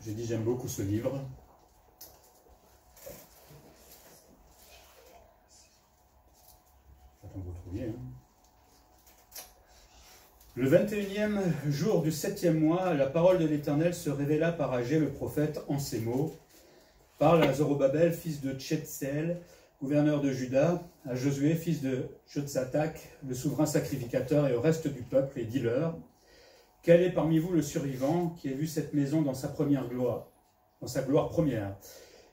J'ai dit j'aime beaucoup ce livre. J'attends que vous trouviez. Le 21e jour du 7e mois, la parole de l'Éternel se révéla par Agé le prophète en ces mots. Parle à Zorobabel, fils de Tchétsel, gouverneur de Juda, à Josué, fils de Jotzatak, le souverain sacrificateur, et au reste du peuple, et dis-leur, quel est parmi vous le survivant qui a vu cette maison dans sa première gloire, dans sa gloire première?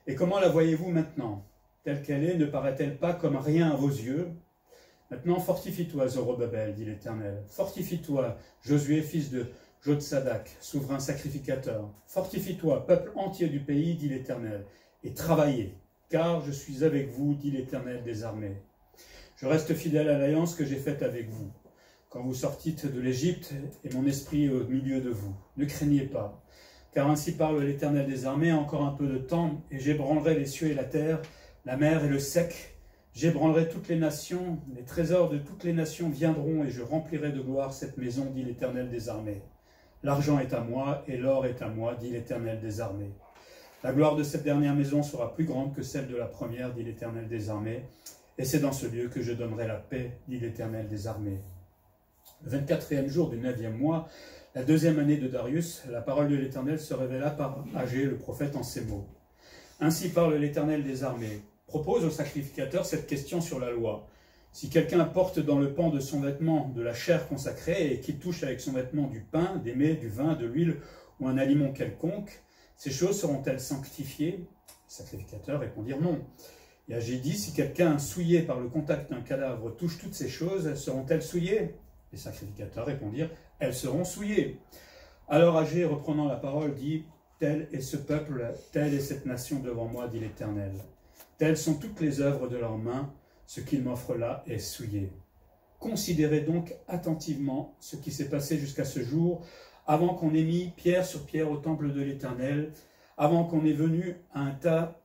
Et comment la voyez-vous maintenant? Telle qu'elle est, ne paraît-elle pas comme rien à vos yeux? Maintenant, fortifie-toi, Zorobabel, dit l'Éternel. Fortifie-toi, Josué, fils de Jotzadak, souverain sacrificateur. Fortifie-toi, peuple entier du pays, dit l'Éternel, et travaillez, car je suis avec vous, dit l'Éternel des armées. Je reste fidèle à l'alliance que j'ai faite avec vous, quand vous sortîtes de l'Égypte, et mon esprit est au milieu de vous. Ne craignez pas, car ainsi parle l'Éternel des armées, encore un peu de temps, et j'ébranlerai les cieux et la terre, la mer et le sec. J'ébranlerai toutes les nations, les trésors de toutes les nations viendront, et je remplirai de gloire cette maison, dit l'Éternel des armées. L'argent est à moi, et l'or est à moi, dit l'Éternel des armées. La gloire de cette dernière maison sera plus grande que celle de la première, dit l'Éternel des armées. Et c'est dans ce lieu que je donnerai la paix, dit l'Éternel des armées. Le 24e jour du 9e mois, la 2e année de Darius, la parole de l'Éternel se révéla par Agé, le prophète, en ces mots. Ainsi parle l'Éternel des armées. Propose au sacrificateur cette question sur la loi. Si quelqu'un porte dans le pan de son vêtement de la chair consacrée et qu'il touche avec son vêtement du pain, des mets, du vin, de l'huile ou un aliment quelconque, ces choses seront-elles sanctifiées? Les sacrificateurs répondirent non. Et Agé dit, si quelqu'un souillé par le contact d'un cadavre touche toutes ces choses, seront-elles souillées? Les sacrificateurs répondirent, elles seront souillées. Alors Agé, reprenant la parole, dit, tel est ce peuple, telle est cette nation devant moi, dit l'Éternel. Telles sont toutes les œuvres de leurs mains, ce qu'ils m'offrent là est souillé. Considérez donc attentivement ce qui s'est passé jusqu'à ce jour, avant qu'on ait mis pierre sur pierre au temple de l'Éternel, alors qu'on est venu à un tas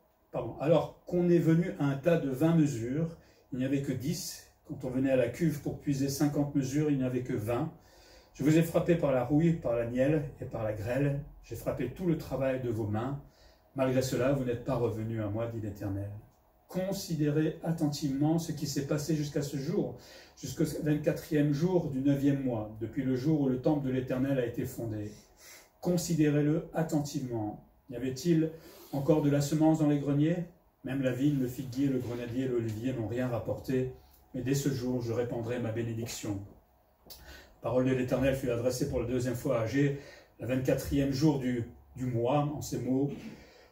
de 20 mesures, il n'y avait que 10. Quand on venait à la cuve pour puiser 50 mesures, il n'y avait que 20. Je vous ai frappé par la rouille, par la nielle et par la grêle. J'ai frappé tout le travail de vos mains. Malgré cela, vous n'êtes pas revenus à moi, dit l'Éternel. Considérez attentivement ce qui s'est passé jusqu'à ce jour, jusqu'au 24e jour du 9e mois, depuis le jour où le temple de l'Éternel a été fondé. Considérez-le attentivement. Y avait-il encore de la semence dans les greniers? Même la vigne, le figuier, le grenadier et l'olivier n'ont rien rapporté, mais dès ce jour, je répandrai ma bénédiction. La parole de l'Éternel fut adressée pour la 2e fois à Agé, le 24e jour du mois, en ces mots.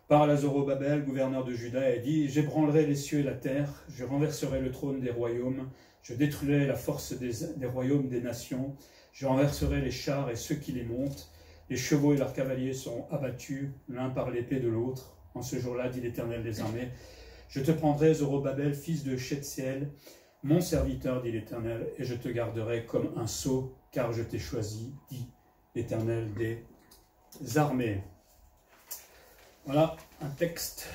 Parle à Zorobabel, gouverneur de Juda, et dit, j'ébranlerai les cieux et la terre, je renverserai le trône des royaumes, je détruirai la force des royaumes des nations, je renverserai les chars et ceux qui les montent, les chevaux et leurs cavaliers seront abattus, l'un par l'épée de l'autre. En ce jour-là, dit l'Éternel des armées, je te prendrai, Zorobabel, fils de Tchétsiel, mon serviteur, dit l'Éternel, et je te garderai comme un sceau, car je t'ai choisi, dit l'Éternel des armées. Voilà un texte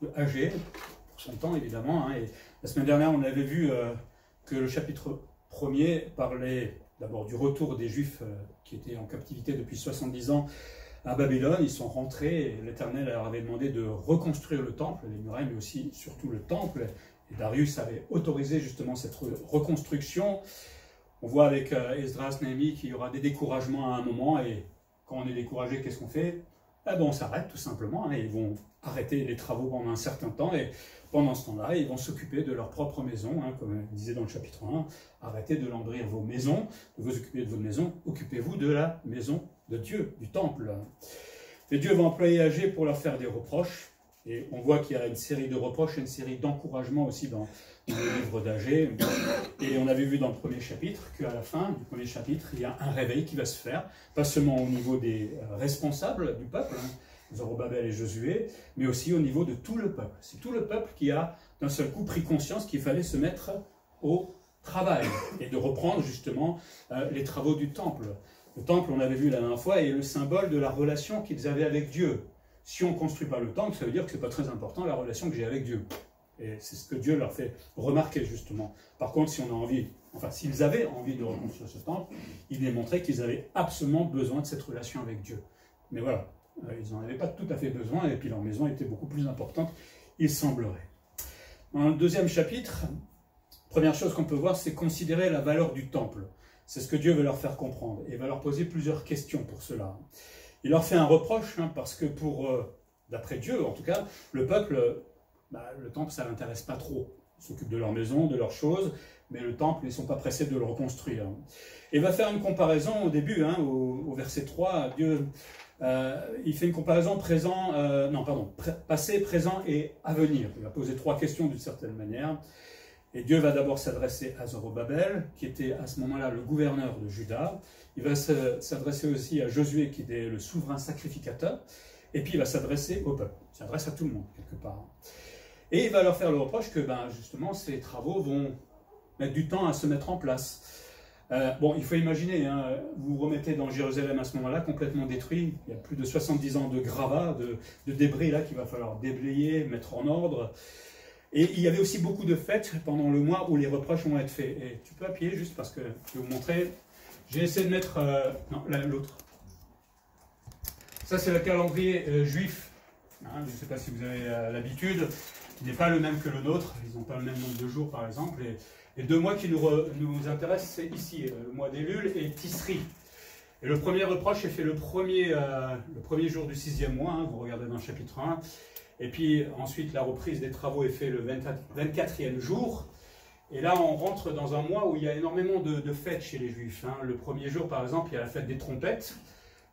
de Agé, pour son temps évidemment. Et la semaine dernière, on avait vu que le chapitre 1er parlait d'abord du retour des Juifs qui étaient en captivité depuis 70 ans à Babylone. Ils sont rentrés et l'Éternel leur avait demandé de reconstruire le temple, les murailles, mais aussi surtout le temple. Et Darius avait autorisé justement cette reconstruction. On voit avec Esdras, Néhémie qu'il y aura des découragements à un moment. Et quand on est découragé, qu'est-ce qu'on fait? On s'arrête tout simplement, et ils vont arrêter les travaux pendant un certain temps, et pendant ce temps-là, ils vont s'occuper de leur propre maison, comme il disait dans le chapitre 1, arrêtez de lambrir vos maisons, de vous occuper de votre maison, occupez-vous de la maison de Dieu, du temple. Et Dieu va employer Agé pour leur faire des reproches, et on voit qu'il y a une série de reproches et une série d'encouragements aussi dans le livre d'Agé. Et on avait vu dans le premier chapitre qu'à la fin du premier chapitre, il y a un réveil qui va se faire, pas seulement au niveau des responsables du peuple, Zorobabel et Josué, mais aussi au niveau de tout le peuple. C'est tout le peuple qui a d'un seul coup pris conscience qu'il fallait se mettre au travail et de reprendre justement les travaux du temple. Le temple, on avait vu la dernière fois, est le symbole de la relation qu'ils avaient avec Dieu. Si on ne construit pas le temple, ça veut dire que ce n'est pas très important la relation que j'ai avec Dieu. Et c'est ce que Dieu leur fait remarquer justement. Par contre, si on a envie, enfin s'ils avaient envie de reconstruire ce temple, il démontrait qu'ils avaient absolument besoin de cette relation avec Dieu. Mais voilà, Ils n'en avaient pas tout à fait besoin, et puis leur maison était beaucoup plus importante, il semblerait. Dans le deuxième chapitre, première chose qu'on peut voir, c'est considérer la valeur du temple. C'est ce que Dieu veut leur faire comprendre, et il va leur poser plusieurs questions pour cela. Il leur fait un reproche, parce que d'après Dieu en tout cas, le peuple, le temple, ça ne l'intéresse pas trop. Ils s'occupent de leur maison, de leurs choses, mais le temple, ils ne sont pas pressés de le reconstruire. Et il va faire une comparaison au début, au verset 3, Dieu, il fait une comparaison passé, présent et à venir. Il va poser trois questions d'une certaine manière. Et Dieu va d'abord s'adresser à Zorobabel, qui était à ce moment-là le gouverneur de Juda. Il va s'adresser aussi à Josué, qui était le souverain sacrificateur. Et puis il va s'adresser au peuple. Il s'adresse à tout le monde, quelque part. Et il va leur faire le reproche que, justement, ces travaux vont mettre du temps à se mettre en place. Il faut imaginer, vous vous remettez dans Jérusalem à ce moment-là, complètement détruit. Il y a plus de 70 ans de gravats, de débris là qu'il va falloir déblayer, mettre en ordre. Et il y avait aussi beaucoup de fêtes pendant le mois où les reproches vont être faits. Et tu peux appuyer juste parce que je vais vous montrer. J'ai essayé de mettre... non, l'autre. Ça, c'est le calendrier juif. Je ne sais pas si vous avez l'habitude. Il n'est pas le même que le nôtre. Ils n'ont pas le même nombre de jours, par exemple. Et deux mois qui nous intéressent, c'est ici, le mois d'Élul et Tisri. Et le premier reproche est fait le premier jour du 6e mois. Vous regardez dans le chapitre 1. Et puis ensuite, la reprise des travaux est faite le 24e jour. Et là, on rentre dans un mois où il y a énormément de fêtes chez les Juifs. Le premier jour, par exemple, il y a la fête des trompettes.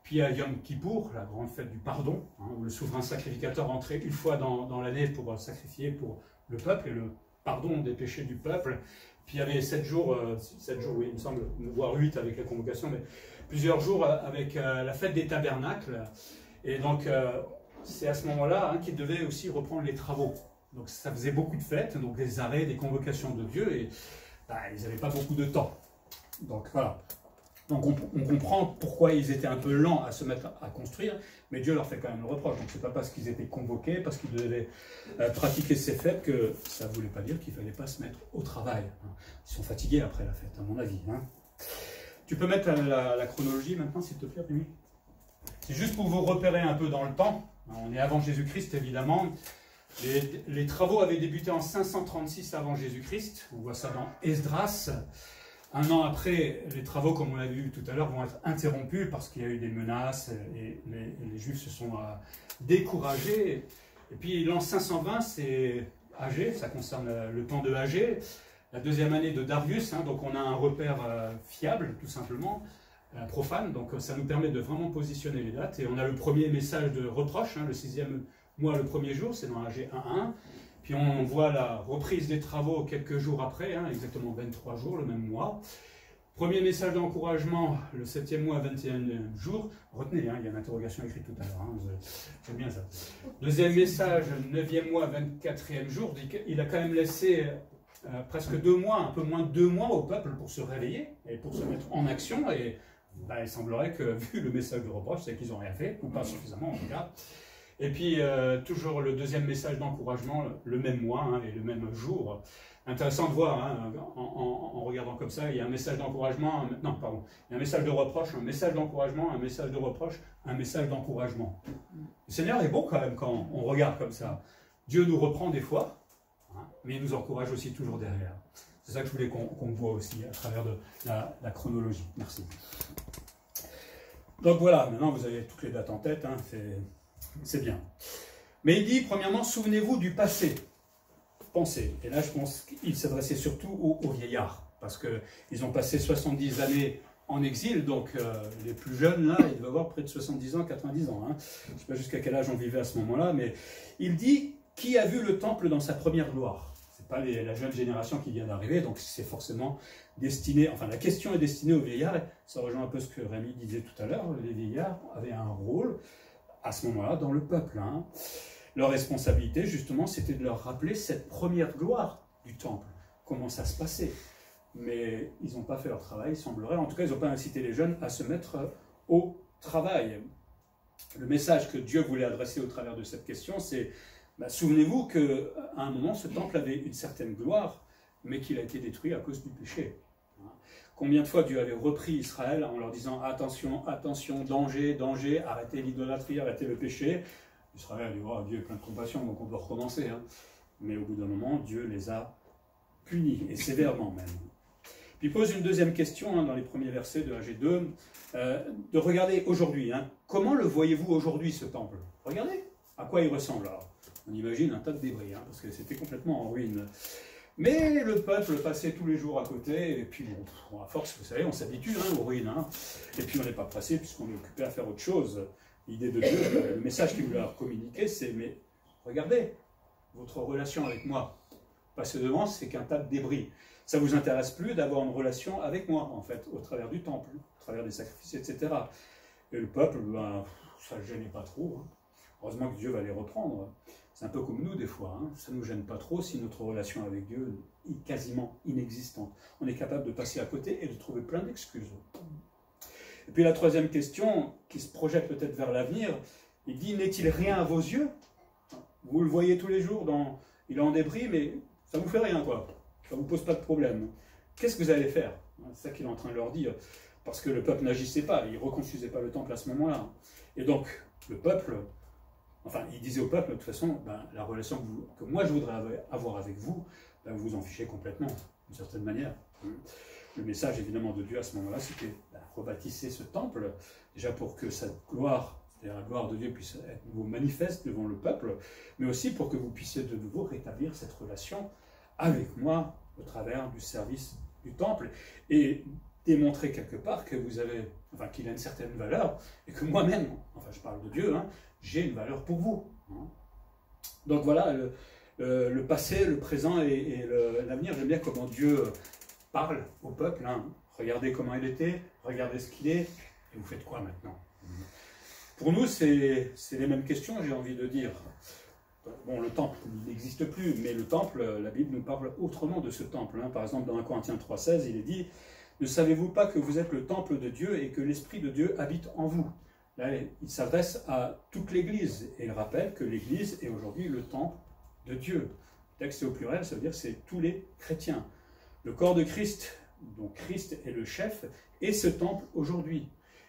Puis il y a Yom Kippour, la grande fête du pardon, où le souverain sacrificateur entrait une fois dans l'année pour sacrifier pour le peuple et le pardon des péchés du peuple. Puis il y avait 7 jours, oui, il me semble, voire 8 avec la convocation, mais plusieurs jours avec la fête des tabernacles. Et donc, c'est à ce moment-là qu'ils devaient aussi reprendre les travaux. Donc ça faisait beaucoup de fêtes, donc des arrêts, des convocations de Dieu, et ils n'avaient pas beaucoup de temps. Donc voilà. Donc on comprend pourquoi ils étaient un peu lents à se mettre à construire, mais Dieu leur fait quand même le reproche. Donc c'est pas parce qu'ils étaient convoqués, parce qu'ils devaient pratiquer ces fêtes, que ça ne voulait pas dire qu'il ne fallait pas se mettre au travail. Ils sont fatigués après la fête, à mon avis. Tu peux mettre la chronologie maintenant, s'il te plaît, Rémi? C'est juste pour vous repérer un peu dans le temps. On est avant Jésus-Christ, évidemment. Les travaux avaient débuté en 536 avant Jésus-Christ. On voit ça dans Esdras. Un an après, les travaux, comme on l'a vu tout à l'heure, vont être interrompus parce qu'il y a eu des menaces et les Juifs se sont découragés. Et puis l'an 520, c'est Agé, ça concerne le temps de Agé, la deuxième année de Darius, donc on a un repère fiable, tout simplement, profane, donc ça nous permet de vraiment positionner les dates. Et on a le premier message de reproche, le 6e mois, le premier jour, c'est dans Agé 1.1. Puis on voit la reprise des travaux quelques jours après, exactement 23 jours, le même mois. Premier message d'encouragement, le 7e mois, 21e jour. Retenez, il y a une interrogation écrite tout à l'heure, c'est bien ça. Deuxième message, 9e mois, 24e jour. Il a quand même laissé presque 2 mois, un peu moins de 2 mois au peuple pour se réveiller et pour se mettre en action. Et il semblerait que, vu le message de reproche, c'est qu'ils n'ont rien fait, ou pas suffisamment en tout cas. Et puis, toujours le deuxième message d'encouragement, le même mois et le même jour. Intéressant de voir, en regardant comme ça, il y a un message d'encouragement, il y a un message de reproche, un message d'encouragement, un message de reproche, un message d'encouragement. Le Seigneur est bon quand même quand on regarde comme ça. Dieu nous reprend des fois, mais il nous encourage aussi toujours derrière. C'est ça que je voulais qu'on voit aussi à travers de la chronologie. Merci. Donc voilà, maintenant vous avez toutes les dates en tête, c'est bien. Mais il dit, premièrement, souvenez-vous du passé. Pensez. Et là, je pense qu'il s'adressait surtout aux vieillards, parce qu'ils ont passé 70 années en exil, donc les plus jeunes, là, ils doivent avoir près de 70 ans, 90 ans. Je ne sais pas jusqu'à quel âge on vivait à ce moment-là, mais il dit, qui a vu le temple dans sa première gloire? Ce n'est pas la jeune génération qui vient d'arriver, donc c'est forcément destiné, enfin la question est destinée aux vieillards, ça rejoint un peu ce que Rémi disait tout à l'heure, les vieillards avaient un rôle à ce moment-là dans le peuple. Leur responsabilité, justement, c'était de leur rappeler cette première gloire du temple, comment ça se passait. Mais ils n'ont pas fait leur travail, il semblerait. En tout cas, ils n'ont pas incité les jeunes à se mettre au travail. Le message que Dieu voulait adresser au travers de cette question, c'est souvenez-vous qu'à un moment, ce temple avait une certaine gloire, mais qu'il a été détruit à cause du péché. Combien de fois Dieu avait repris Israël en leur disant « Attention, attention, danger, danger, arrêtez l'idolâtrie, arrêtez le péché ». Israël dit oh, « Dieu est plein de compassion, donc on doit recommencer. Hein. » Mais au bout d'un moment, Dieu les a punis, et sévèrement même. Puis il pose une deuxième question dans les premiers versets de AG2, de regarder aujourd'hui. Comment le voyez-vous aujourd'hui, ce temple? Regardez à quoi il ressemble. Alors, on imagine un tas de débris, parce que c'était complètement en ruine. Mais le peuple passait tous les jours à côté, et puis bon, à force, vous savez, on s'habitue aux ruines. Et puis on n'est pas pressé, puisqu'on est occupé à faire autre chose. L'idée de Dieu, le message qu'il voulait leur communiquer, c'est « Mais regardez, votre relation avec moi, passer devant, c'est qu'un tas de débris. Ça ne vous intéresse plus d'avoir une relation avec moi, en fait, au travers du temple, au travers des sacrifices, etc. » Et le peuple, ça ne le gênait pas trop. Heureusement que Dieu va les reprendre. C'est un peu comme nous, des fois. Ça ne nous gêne pas trop si notre relation avec Dieu est quasiment inexistante. On est capable de passer à côté et de trouver plein d'excuses. Et puis la troisième question, qui se projette peut-être vers l'avenir, il dit « N'est-il rien à vos yeux ?» Vous le voyez tous les jours, il est en débris, mais ça ne vous fait rien, quoi. Ça ne vous pose pas de problème. Qu'est-ce que vous allez faire? C'est ça qu'il est en train de leur dire. Parce que le peuple n'agissait pas, il ne reconstruisait pas le temple à ce moment-là. Et donc, le peuple, il disait au peuple, de toute façon, la relation que moi je voudrais avoir avec vous, vous vous en fichez complètement, d'une certaine manière. Le message, évidemment, de Dieu à ce moment-là, c'était rebâtissez ce temple, déjà pour que cette gloire, c'est-à-dire la gloire de Dieu, puisse être nouveau manifeste devant le peuple, mais aussi pour que vous puissiez de nouveau rétablir cette relation avec moi au travers du service du temple et démontrer quelque part que vous avez, qu'il a une certaine valeur et que moi-même, je parle de Dieu, j'ai une valeur pour vous. Donc voilà, le passé, le présent et l'avenir. J'aime bien comment Dieu parle au peuple. Regardez comment il était, regardez ce qu'il est, et vous faites quoi maintenant? Pour nous, c'est les mêmes questions, j'ai envie de dire. Bon, le temple n'existe plus, mais le temple, la Bible nous parle autrement de ce temple. Par exemple, dans 1 Corinthiens 3,16, il est dit « Ne savez-vous pas que vous êtes le temple de Dieu et que l'Esprit de Dieu habite en vous ?» Là, il s'adresse à toute l'Église, et il rappelle que l'Église est aujourd'hui le temple de Dieu. Le texte est au pluriel, ça veut dire que c'est tous les chrétiens. Le corps de Christ, dont Christ est le chef, est ce temple aujourd'hui.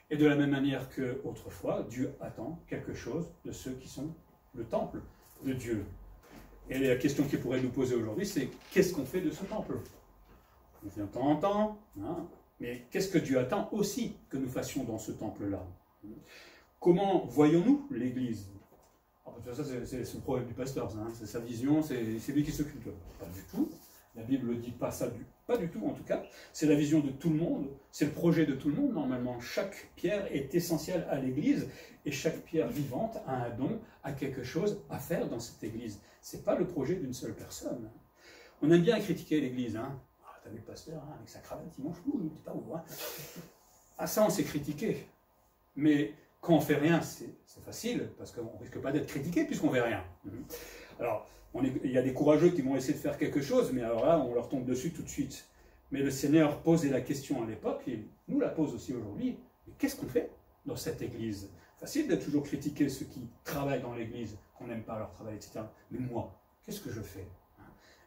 Et de la même manière qu'autrefois, Dieu attend quelque chose de ceux qui sont le temple de Dieu. Et la question qu'il pourrait nous poser aujourd'hui, c'est qu'est-ce qu'on fait de ce temple? On vient de temps en temps, mais qu'est-ce que Dieu attend aussi que nous fassions dans ce temple-là? Comment voyons-nous l'Église? Ça, c'est le problème du pasteur, c'est sa vision, c'est lui qui s'occupe. Pas du tout. La Bible ne dit pas ça, pas du tout en tout cas. C'est la vision de tout le monde, c'est le projet de tout le monde. Normalement, chaque pierre est essentielle à l'Église et chaque pierre vivante a un don, a quelque chose à faire dans cette Église. Ce n'est pas le projet d'une seule personne. On aime bien critiquer l'Église. T'as vu le pasteur avec sa cravate, il mange tout, tu sais pas où. Ça, on s'est critiqué. Mais quand on ne fait rien, c'est facile, parce qu'on ne risque pas d'être critiqué puisqu'on ne fait rien. Alors, il y a des courageux qui vont essayer de faire quelque chose, mais alors là, on leur tombe dessus tout de suite. Mais le Seigneur posait la question à l'époque, et nous la pose aussi aujourd'hui. Mais qu'est-ce qu'on fait dans cette Église? Facile d'être toujours critiqué ceux qui travaillent dans l'Église, qu'on n'aime pas leur travail, etc. Mais moi, qu'est-ce que je fais?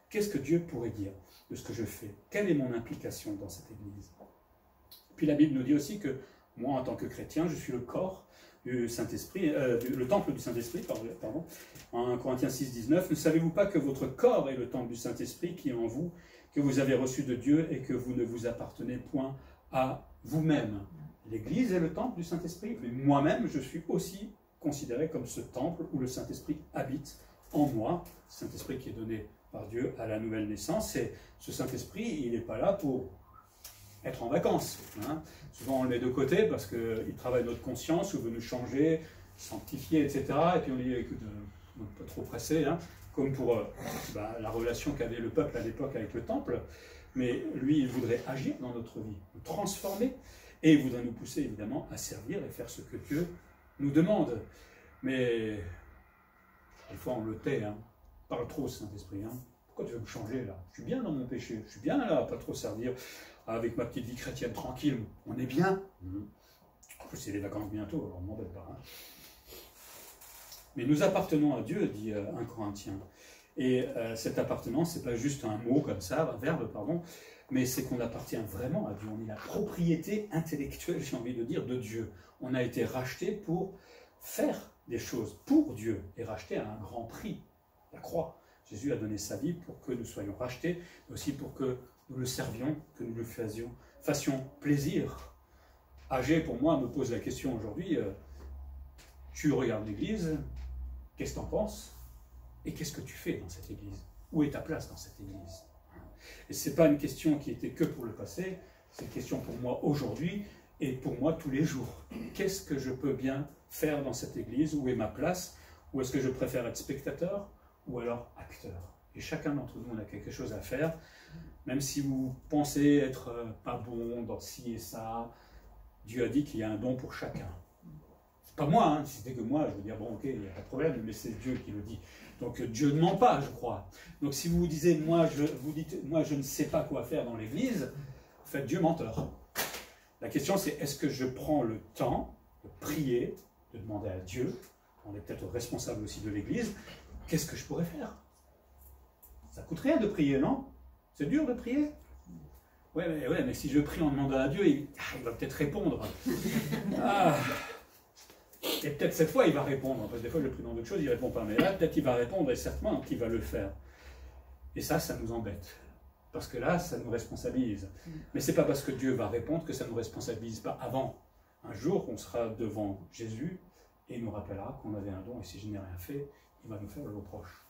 Qu'est-ce que Dieu pourrait dire de ce que je fais? Quelle est mon implication dans cette Église? Puis la Bible nous dit aussi que moi, en tant que chrétien, je suis le corps du Saint-Esprit, le temple du Saint-Esprit, pardon, en Corinthiens 6, 19. Ne savez-vous pas que votre corps est le temple du Saint-Esprit qui est en vous, que vous avez reçu de Dieu et que vous ne vous appartenez point à vous-même? L'Église est le temple du Saint-Esprit, mais moi-même, je suis aussi considéré comme ce temple où le Saint-Esprit habite en moi, Saint-Esprit qui est donné par Dieu à la nouvelle naissance. Et ce Saint-Esprit, il n'est pas là pour être en vacances. Souvent on le met de côté parce qu'il travaille notre conscience, ou veut nous changer, sanctifier, etc. Et puis on dit, écoute, on n'est pas trop pressé, comme pour la relation qu'avait le peuple à l'époque avec le temple. Mais lui, il voudrait agir dans notre vie, nous transformer, et il voudrait nous pousser évidemment à servir et faire ce que Dieu nous demande. Mais des fois on le tait, parle trop Saint-Esprit. Pourquoi tu veux me changer là? Je suis bien dans mon péché, je suis bien là, pas trop servir. Avec ma petite vie chrétienne tranquille, on est bien. En plus, c'est les vacances bientôt, alors on ne m'embête pas. Mais nous appartenons à Dieu, dit 1 Corinthiens. Et cette appartenance, ce n'est pas juste un mot comme ça, un verbe, pardon. mais c'est qu'on appartient vraiment à Dieu. On est la propriété intellectuelle, j'ai envie de dire, de Dieu. On a été racheté pour faire des choses pour Dieu et racheté à un grand prix, la croix. Jésus a donné sa vie pour que nous soyons rachetés, mais aussi pour que nous le servions, que nous le fassions plaisir. Agé, pour moi, me pose la question aujourd'hui, tu regardes l'église, qu'est-ce que tu en penses? Et qu'est-ce que tu fais dans cette église? Où est ta place dans cette église? Et ce n'est pas une question qui était que pour le passé, c'est une question pour moi aujourd'hui et pour moi tous les jours. Qu'est-ce que je peux bien faire dans cette église? Où est ma place? Ou est-ce que je préfère être spectateur ou alors acteur? Et chacun d'entre nous, on a quelque chose à faire, même si vous pensez être pas bon dans ci et ça. Dieu a dit qu'il y a un don pour chacun. C'est pas moi, hein. Si c'était que moi, je veux dire, bon, ok, il n'y a pas de problème, mais c'est Dieu qui le dit. Donc Dieu ne ment pas, je crois. Donc si vous dites, moi je ne sais pas quoi faire dans l'église, faites Dieu menteur. La question c'est, est-ce que je prends le temps de prier, de demander à Dieu, on est peut-être responsable aussi de l'église, qu'est-ce que je pourrais faire? Ça coûte rien de prier, non? C'est dur de prier? Ouais, mais si je prie en demandant à Dieu, il va peut-être répondre. Ah. Et peut-être cette fois, il va répondre, parce que des fois, je prie dans d'autres choses, il ne répond pas. Mais là, peut-être qu'il va répondre, et certainement qu'il va le faire. Et ça nous embête. Parce que là, ça nous responsabilise. Mais ce n'est pas parce que Dieu va répondre que ça ne nous responsabilise pas avant. Un jour, on sera devant Jésus, et il nous rappellera qu'on avait un don, et si je n'ai rien fait, il va nous faire le reproche.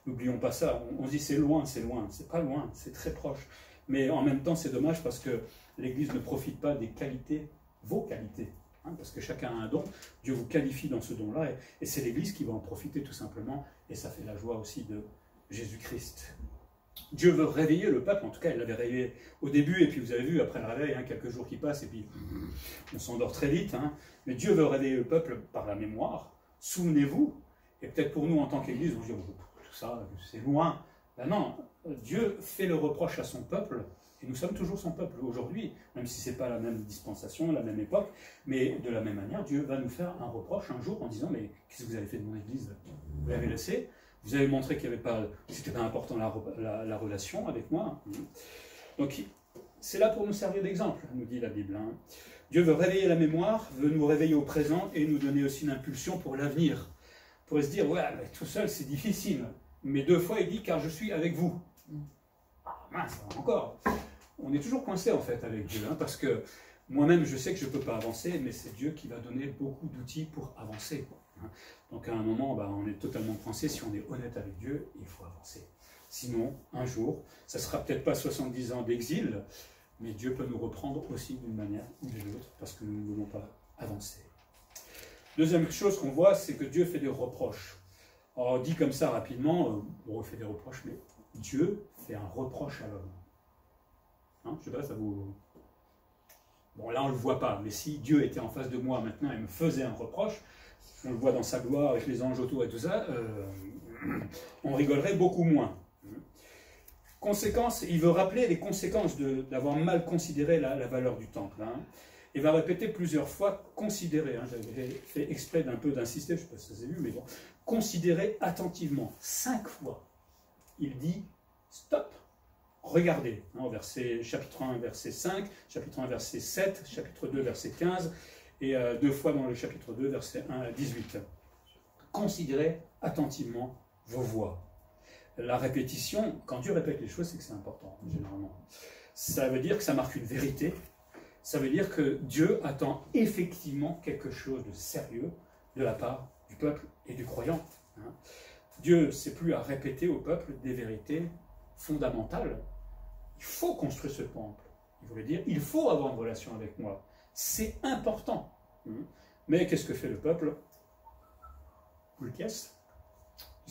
N'oublions pas ça. On se dit, c'est loin. C'est pas loin, c'est très proche. Mais en même temps, c'est dommage parce que l'Église ne profite pas des qualités, vos qualités. Parce que chacun a un don, Dieu vous qualifie dans ce don-là, et c'est l'Église qui va en profiter tout simplement, et ça fait la joie aussi de Jésus-Christ. Dieu veut réveiller le peuple, en tout cas il l'avait réveillé au début, et puis vous avez vu après le réveil, quelques jours qui passent, et puis on s'endort très vite, mais Dieu veut réveiller le peuple par la mémoire. Souvenez-vous, et peut-être pour nous en tant qu'Église, vous dites, tout ça, c'est loin. Ben non, Dieu fait le reproche à son peuple, et nous sommes toujours son peuple aujourd'hui, même si ce n'est pas la même dispensation, la même époque, mais de la même manière, Dieu va nous faire un reproche un jour en disant, mais qu'est-ce que vous avez fait de mon Église? Vous l'avez laissé? Vous avez montré qu'il c'était pas important la relation avec moi. Donc c'est là pour nous servir d'exemple, nous dit la Bible. Dieu veut réveiller la mémoire, veut nous réveiller au présent et nous donner aussi une impulsion pour l'avenir. Pour se dire, ouais, mais tout seul c'est difficile. Mais 2 fois il dit, car je suis avec vous. Ah mince, encore. On est toujours coincé en fait avec Dieu, parce que moi-même je sais que je ne peux pas avancer, mais c'est Dieu qui va donner beaucoup d'outils pour avancer. Donc à un moment, on est totalement coincé. Si on est honnête avec Dieu, il faut avancer. Sinon, un jour, ça ne sera peut-être pas 70 ans d'exil, mais Dieu peut nous reprendre aussi d'une manière ou d'une autre, parce que nous ne voulons pas avancer. Deuxième chose qu'on voit, c'est que Dieu fait des reproches. Alors, dit comme ça rapidement, on fait des reproches, mais Dieu fait un reproche à l'homme. Je ne sais pas, ça vous... Bon, là, on ne le voit pas, mais si Dieu était en face de moi maintenant et me faisait un reproche, on le voit dans sa gloire avec les anges autour et tout ça, on rigolerait beaucoup moins. Conséquence, il veut rappeler les conséquences d'avoir mal considéré la valeur du temple. Il va répéter plusieurs fois « considérer ». J'avais fait exprès d'un peu d'insister, je ne sais pas si ça s'est vu, mais bon. « Considérer attentivement ». 5 fois, il dit « stop ». Regardez, chapitre 1, verset 5, chapitre 1, verset 7, chapitre 2, verset 15, et 2 fois dans le chapitre 2, verset 1 à 18. Considérez attentivement vos voix. La répétition, quand Dieu répète les choses, c'est que c'est important, généralement. Ça veut dire que ça marque une vérité, ça veut dire que Dieu attend effectivement quelque chose de sérieux de la part du peuple et du croyant. Dieu, c'est plus à répéter au peuple des vérités fondamentales. Il faut construire ce temple. Il voulait dire, il faut avoir une relation avec moi. C'est important. Mais qu'est-ce que fait le peuple? Qu'est-ce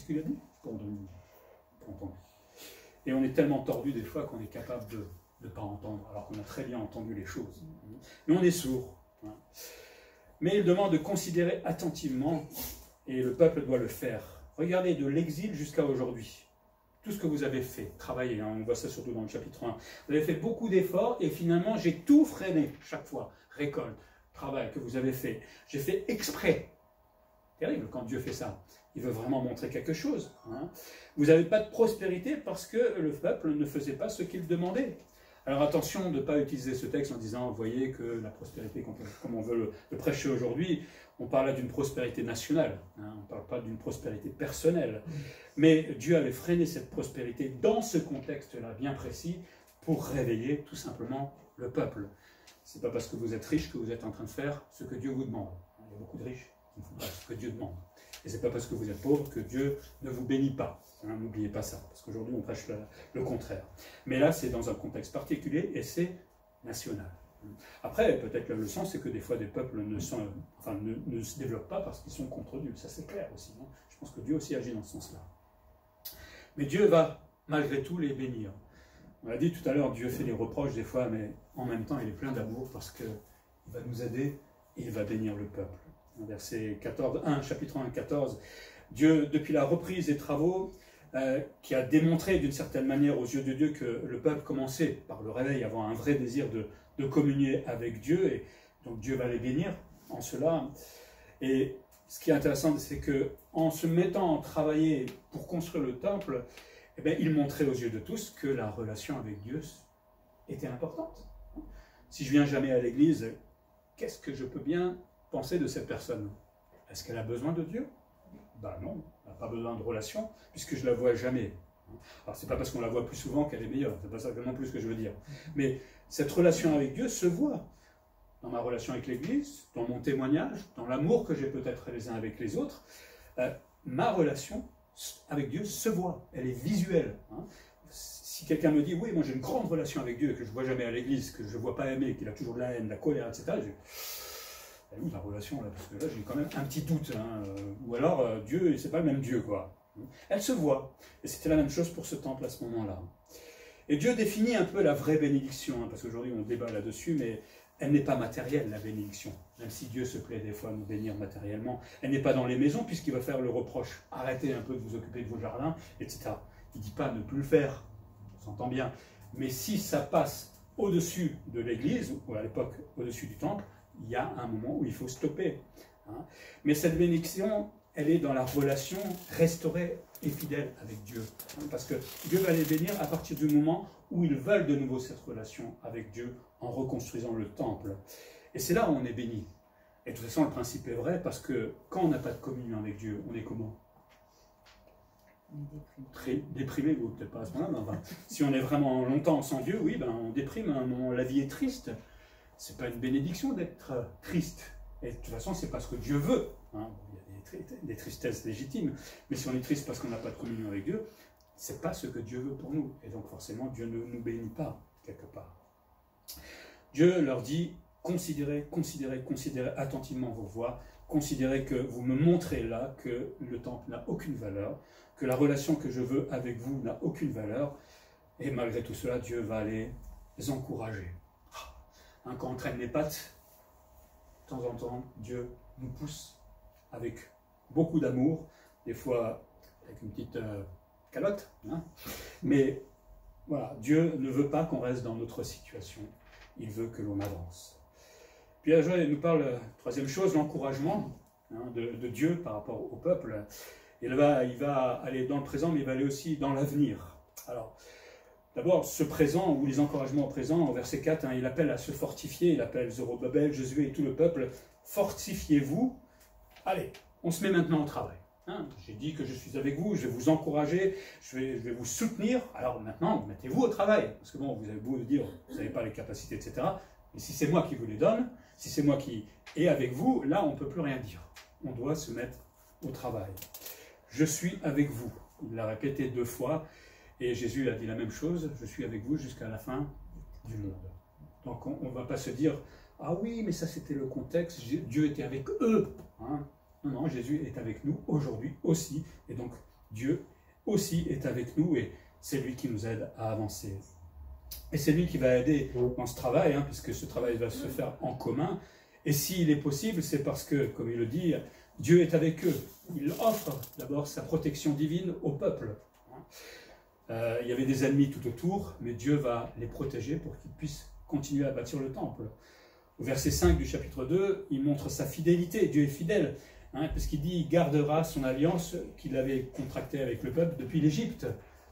qu'il a dit? Je n'ai pas entendu. Et on est tellement tordu des fois qu'on est capable de ne pas entendre, alors qu'on a très bien entendu les choses. Mais on est sourd. Mais il demande de considérer attentivement, et le peuple doit le faire. Regardez, de l'exil jusqu'à aujourd'hui. Tout ce que vous avez fait, travailler, on voit ça surtout dans le chapitre 1. Vous avez fait beaucoup d'efforts et finalement j'ai tout freiné chaque fois. Récolte, travail que vous avez fait. J'ai fait exprès. Terrible quand Dieu fait ça. Il veut vraiment montrer quelque chose. Vous n'avez pas de prospérité parce que le peuple ne faisait pas ce qu'il demandait. Alors attention de ne pas utiliser ce texte en disant, vous voyez que la prospérité, comme on veut le prêcher aujourd'hui, on parle là d'une prospérité nationale, hein, on ne parle pas d'une prospérité personnelle. Mais Dieu avait freiné cette prospérité dans ce contexte-là bien précis pour réveiller tout simplement le peuple. Ce n'est pas parce que vous êtes riche que vous êtes en train de faire ce que Dieu vous demande. Il y a beaucoup de riches qui ne font pas ce que Dieu demande. Et ce n'est pas parce que vous êtes pauvre que Dieu ne vous bénit pas. Hein, n'oubliez pas ça, parce qu'aujourd'hui on prêche le contraire. Mais là c'est dans un contexte particulier et c'est national. Après, peut-être la leçon, c'est que des fois des peuples ne se développent pas parce qu'ils sont contre Dieu. Ça c'est clair aussi. Hein. Je pense que Dieu aussi agit dans ce sens-là. Mais Dieu va malgré tout les bénir. On l'a dit tout à l'heure, Dieu fait des reproches des fois, mais en même temps il est plein d'amour parce qu'il va nous aider et il va bénir le peuple. Verset 14, chapitre 1, 14, Dieu, depuis la reprise des travaux, qui a démontré d'une certaine manière aux yeux de Dieu que le peuple commençait par le réveil à avoir un vrai désir de communier avec Dieu, et donc Dieu va les bénir en cela. Et ce qui est intéressant, c'est qu'en se mettant à travailler pour construire le temple, eh bien, il montrait aux yeux de tous que la relation avec Dieu était importante. Si je viens jamais à l'église, qu'est-ce que je peux bien penser de cette personne? Est-ce qu'elle a besoin de Dieu? Ben non, elle n'a pas besoin de relation, puisque je ne la vois jamais. Alors, ce n'est pas parce qu'on la voit plus souvent qu'elle est meilleure, c'est pas ça non plus ce que je veux dire. Mais cette relation avec Dieu se voit dans ma relation avec l'Église, dans mon témoignage, dans l'amour que j'ai peut-être les uns avec les autres. Ma relation avec Dieu se voit, elle est visuelle. Hein. Si quelqu'un me dit, oui, moi j'ai une grande relation avec Dieu, que je ne vois jamais à l'église, que je ne vois pas aimer, qu'il a toujours de la haine, de la colère, etc., elle est où la relation là? Parce que là j'ai quand même un petit doute. Hein. Ou alors Dieu, c'est pas le même Dieu, quoi. Elle se voit. Et c'était la même chose pour ce temple à ce moment-là. Et Dieu définit un peu la vraie bénédiction, hein, parce qu'aujourd'hui on débat là-dessus, mais elle n'est pas matérielle, la bénédiction. Même si Dieu se plaît des fois à nous bénir matériellement, elle n'est pas dans les maisons, puisqu'il va faire le reproche. Arrêtez un peu de vous occuper de vos jardins, etc. Il ne dit pas ne plus le faire, on s'entend bien. Mais si ça passe au-dessus de l'église, ou à l'époque au-dessus du temple, il y a un moment où il faut stopper. Hein. Mais cette bénédiction, elle est dans la relation restaurée et fidèle avec Dieu. Hein, parce que Dieu va les bénir à partir du moment où ils veulent de nouveau cette relation avec Dieu en reconstruisant le temple. Et c'est là où on est béni. Et de toute façon, le principe est vrai, parce que quand on n'a pas de communion avec Dieu, on est comment? Déprimé, ou peut-être pas à ce moment-là, mais enfin, si on est vraiment longtemps sans Dieu, oui, ben, on déprime, à un moment, la vie est triste. C'est pas une bénédiction d'être triste. Et de toute façon, c'est pas ce que Dieu veut. Hein. Il y a des tristesses légitimes, mais si on est triste parce qu'on n'a pas de communion avec Dieu, c'est pas ce que Dieu veut pour nous. Et donc forcément, Dieu ne nous bénit pas, quelque part. Dieu leur dit, considérez attentivement vos voies, considérez que vous me montrez là que le temple n'a aucune valeur, que la relation que je veux avec vous n'a aucune valeur, et malgré tout cela, Dieu va les encourager. Hein, quand on traîne les pattes, de temps en temps, Dieu nous pousse avec beaucoup d'amour, des fois avec une petite calotte, hein. Mais voilà, Dieu ne veut pas qu'on reste dans notre situation, il veut que l'on avance. Puis il nous parle, troisième chose, l'encouragement, hein, de Dieu par rapport au peuple. Il va aller dans le présent, mais il va aller aussi dans l'avenir. Alors, d'abord, ce présent, ou les encouragements au présent, au verset 4, hein, il appelle à se fortifier, il appelle Zorobabel, Josué et tout le peuple, fortifiez-vous, allez, on se met maintenant au travail. Hein, j'ai dit que je suis avec vous, je vais vous encourager, je vais vous soutenir, alors maintenant, mettez-vous au travail. Parce que bon, vous avez beau dire, vous n'avez pas les capacités, etc. Mais si c'est moi qui vous les donne, si c'est moi qui est avec vous, là, on ne peut plus rien dire. On doit se mettre au travail. Je suis avec vous. Il l'a répété 2 fois. Et Jésus a dit la même chose, je suis avec vous jusqu'à la fin du monde. Donc on ne va pas se dire, ah oui, mais ça c'était le contexte, Dieu était avec eux. Hein. Non, non, Jésus est avec nous aujourd'hui aussi. Et donc Dieu aussi est avec nous et c'est lui qui nous aide à avancer. Et c'est lui qui va aider dans ce travail, hein, puisque ce travail va se faire en commun. Et s'il est possible, c'est parce que, comme il le dit, Dieu est avec eux. Il offre d'abord sa protection divine au peuple. Il y avait des ennemis tout autour, mais Dieu va les protéger pour qu'ils puissent continuer à bâtir le temple. Au verset 5 du chapitre 2, il montre sa fidélité. Dieu est fidèle, hein, parce qu'il dit qu'il gardera son alliance qu'il avait contractée avec le peuple depuis l'Égypte.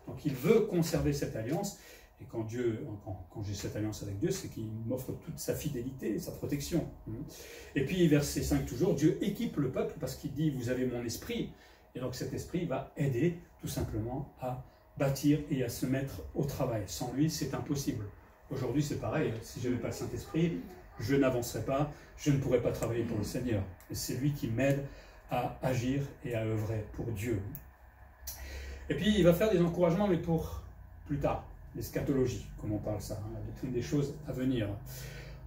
Donc il veut conserver cette alliance. Et quand j'ai cette alliance avec Dieu, c'est qu'il m'offre toute sa fidélité, sa protection. Et puis, verset 5 toujours, Dieu équipe le peuple parce qu'il dit, vous avez mon esprit. Et donc cet esprit va aider tout simplement à bâtir et à se mettre au travail. Sans lui, c'est impossible. Aujourd'hui, c'est pareil. Si je n'avais pas le Saint-Esprit, je n'avancerais pas, je ne pourrais pas travailler pour le Seigneur. Et c'est lui qui m'aide à agir et à œuvrer pour Dieu. Et puis, il va faire des encouragements, mais pour plus tard. L'eschatologie, comme on parle ça, la doctrine des choses à venir.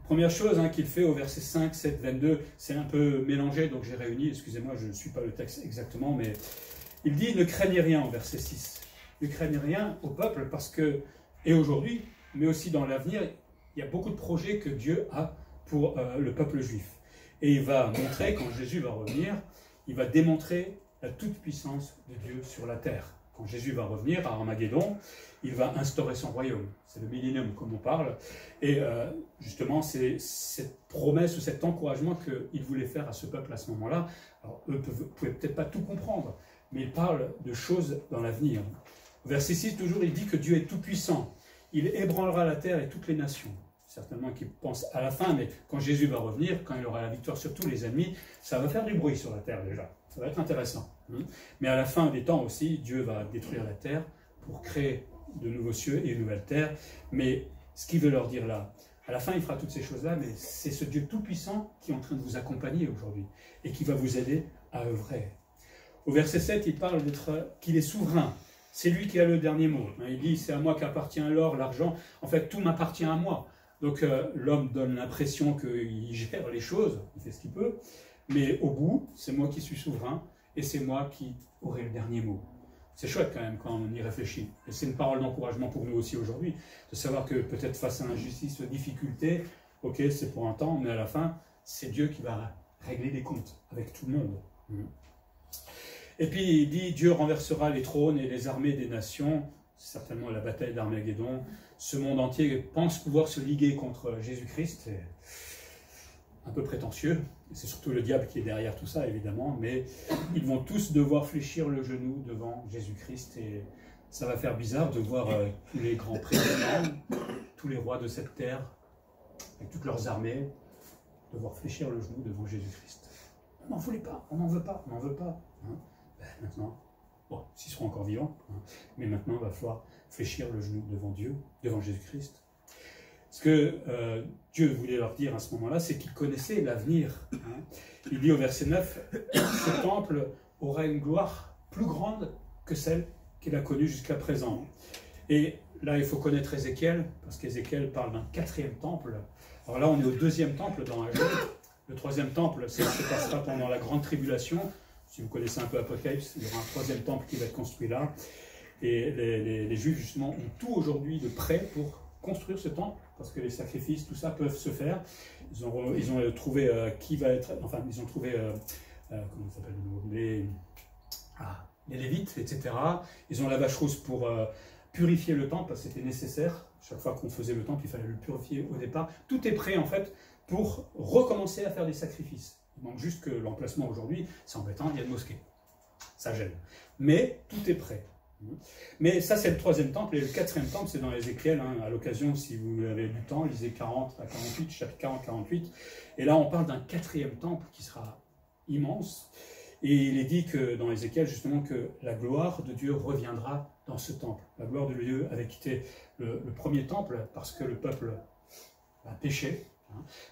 Première chose qu'il fait au verset 5, 7, 22, c'est un peu mélangé, donc j'ai réuni, excusez-moi, je ne suis pas le texte exactement, mais il dit « Ne craignez rien » au verset 6. Ne craignez rien au peuple parce que, et aujourd'hui, mais aussi dans l'avenir, il y a beaucoup de projets que Dieu a pour le peuple juif. Et il va montrer, quand Jésus va revenir, il va démontrer la toute-puissance de Dieu sur la terre. Quand Jésus va revenir à Armageddon, il va instaurer son royaume. C'est le millénium comme on parle. Et justement, c'est cette promesse ou cet encouragement qu'il voulait faire à ce peuple à ce moment-là. Alors, eux ne pouvaient peut-être pas tout comprendre, mais il parle de choses dans l'avenir. Verset 6, toujours, il dit que Dieu est tout-puissant. Il ébranlera la terre et toutes les nations. Certainement qu'il pense à la fin, mais quand Jésus va revenir, quand il aura la victoire sur tous les ennemis, ça va faire du bruit sur la terre déjà. Ça va être intéressant. Mais à la fin des temps aussi, Dieu va détruire la terre pour créer de nouveaux cieux et une nouvelle terre. Mais ce qu'il veut leur dire là, à la fin il fera toutes ces choses-là, mais c'est ce Dieu tout-puissant qui est en train de vous accompagner aujourd'hui et qui va vous aider à œuvrer. Au verset 7, il parle qu'il est souverain. C'est lui qui a le dernier mot. Il dit, c'est à moi qu'appartient l'or, l'argent. En fait, tout m'appartient à moi. Donc l'homme donne l'impression qu'il gère les choses, il fait ce qu'il peut. Mais au bout, c'est moi qui suis souverain et c'est moi qui aurai le dernier mot. C'est chouette quand même quand on y réfléchit. Et c'est une parole d'encouragement pour nous aussi aujourd'hui, de savoir que peut-être face à l'injustice, aux difficultés, ok, c'est pour un temps, mais à la fin, c'est Dieu qui va régler des comptes avec tout le monde. Et puis il dit, Dieu renversera les trônes et les armées des nations, c'est certainement la bataille d'Armageddon. Ce monde entier pense pouvoir se liguer contre Jésus-Christ. C'est un peu prétentieux. C'est surtout le diable qui est derrière tout ça, évidemment. Mais ils vont tous devoir fléchir le genou devant Jésus-Christ. Et ça va faire bizarre de voir tous les grands présidents, tous les rois de cette terre, avec toutes leurs armées, devoir fléchir le genou devant Jésus-Christ. On n'en voulait pas, on n'en veut pas, on n'en veut pas. Maintenant, bon, s'ils seront encore vivants, mais maintenant, il va falloir fléchir le genou devant Dieu, devant Jésus-Christ. Ce que Dieu voulait leur dire à ce moment-là, c'est qu'il connaissait l'avenir. Il dit au verset 9, « Ce temple aura une gloire plus grande que celle qu'il a connue jusqu'à présent. » Et là, il faut connaître Ézéchiel, parce qu'Ézéchiel parle d'un 4e temple. Alors là, on est au 2e temple dans Agé. Le 3e temple, ça se passera pendant la grande tribulation. Si vous connaissez un peu Apocalypse, il y aura un 3e temple qui va être construit là. Et les Juifs, justement, ont tout aujourd'hui de prêt pour construire ce temple, parce que les sacrifices, tout ça, peuvent se faire. Ils ont trouvé qui va être... Enfin, ils ont trouvé... comment ça s'appelle les Lévites, etc. Ils ont la vache rousse pour purifier le temple, parce que c'était nécessaire. Chaque fois qu'on faisait le temple, il fallait le purifier au départ. Tout est prêt, en fait, pour recommencer à faire des sacrifices. Il manque juste que l'emplacement aujourd'hui, c'est embêtant, il y a une mosquée. Ça gêne. Mais tout est prêt. Mais ça, c'est le 3e temple. Et le 4e temple, c'est dans Ézéchiel. À l'occasion, si vous avez du temps, lisez 40 à 48, chapitre 40-48. Et là, on parle d'un 4e temple qui sera immense. Et il est dit que dans Ézéchiel, justement, que la gloire de Dieu reviendra dans ce temple. La gloire de Dieu avait quitté le 1er temple parce que le peuple a péché.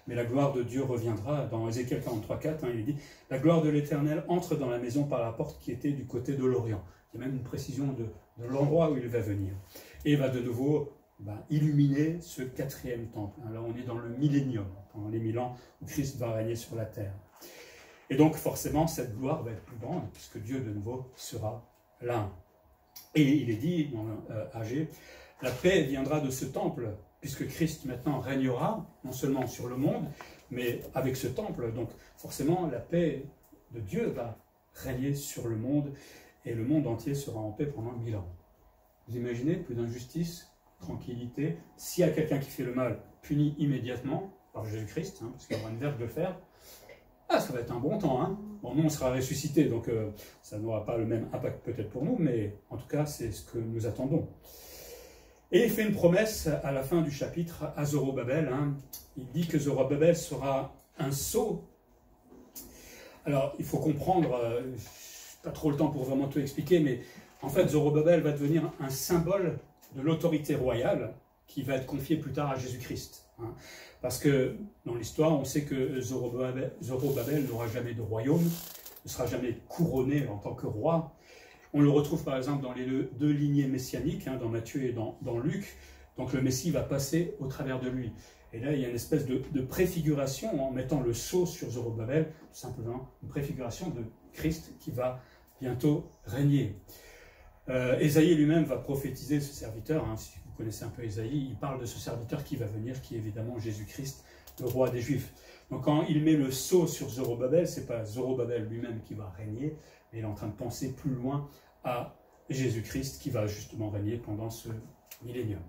Mais la gloire de Dieu reviendra. Dans Ézéchiel 43-4, il est dit « La gloire de l'Éternel entre dans la maison par la porte qui était du côté de l'Orient ». Il y a même une précision de l'endroit où il va venir. Et il va de nouveau illuminer ce 4e temple. Là, on est dans le millénium, pendant les 1000 ans où Christ va régner sur la terre. Et donc, forcément, cette gloire va être plus grande, puisque Dieu, de nouveau, sera l'un. Et il est dit, dans Agé, la paix viendra de ce temple, puisque Christ, maintenant, régnera, non seulement sur le monde, mais avec ce temple. Donc, forcément, la paix de Dieu va régner sur le monde, et le monde entier sera en paix pendant 1000 ans. Vous imaginez, plus d'injustice, tranquillité. S'il y a quelqu'un qui fait le mal, puni immédiatement par Jésus-Christ, parce qu'il y aura une verbe de fer, ça va être un bon temps. Bon, nous, on sera ressuscités, donc ça n'aura pas le même impact peut-être pour nous, mais en tout cas, c'est ce que nous attendons. Et il fait une promesse à la fin du chapitre à Zorobabel. Hein. Il dit que Zorobabel sera un sceau. Alors, il faut comprendre, pas trop le temps pour vraiment tout expliquer, mais en fait, Zorobabel va devenir un symbole de l'autorité royale qui va être confiée plus tard à Jésus-Christ. Hein. Parce que dans l'histoire, on sait que Zorobabel n'aura jamais de royaume, ne sera jamais couronné en tant que roi. On le retrouve par exemple dans les deux lignées messianiques, hein, dans Matthieu et dans Luc. Donc le Messie va passer au travers de lui. Et là, il y a une espèce de préfiguration en mettant le sceau sur Zorobabel, tout simplement une préfiguration de Christ qui va bientôt régner. Ésaïe lui-même va prophétiser ce serviteur. Hein, si vous connaissez un peu Ésaïe, il parle de ce serviteur qui va venir, qui est évidemment Jésus-Christ, le roi des Juifs. Donc quand il met le sceau sur Zorobabel, ce n'est pas Zorobabel lui-même qui va régner, mais il est en train de penser plus loin à Jésus-Christ qui va justement régner pendant ce millénium.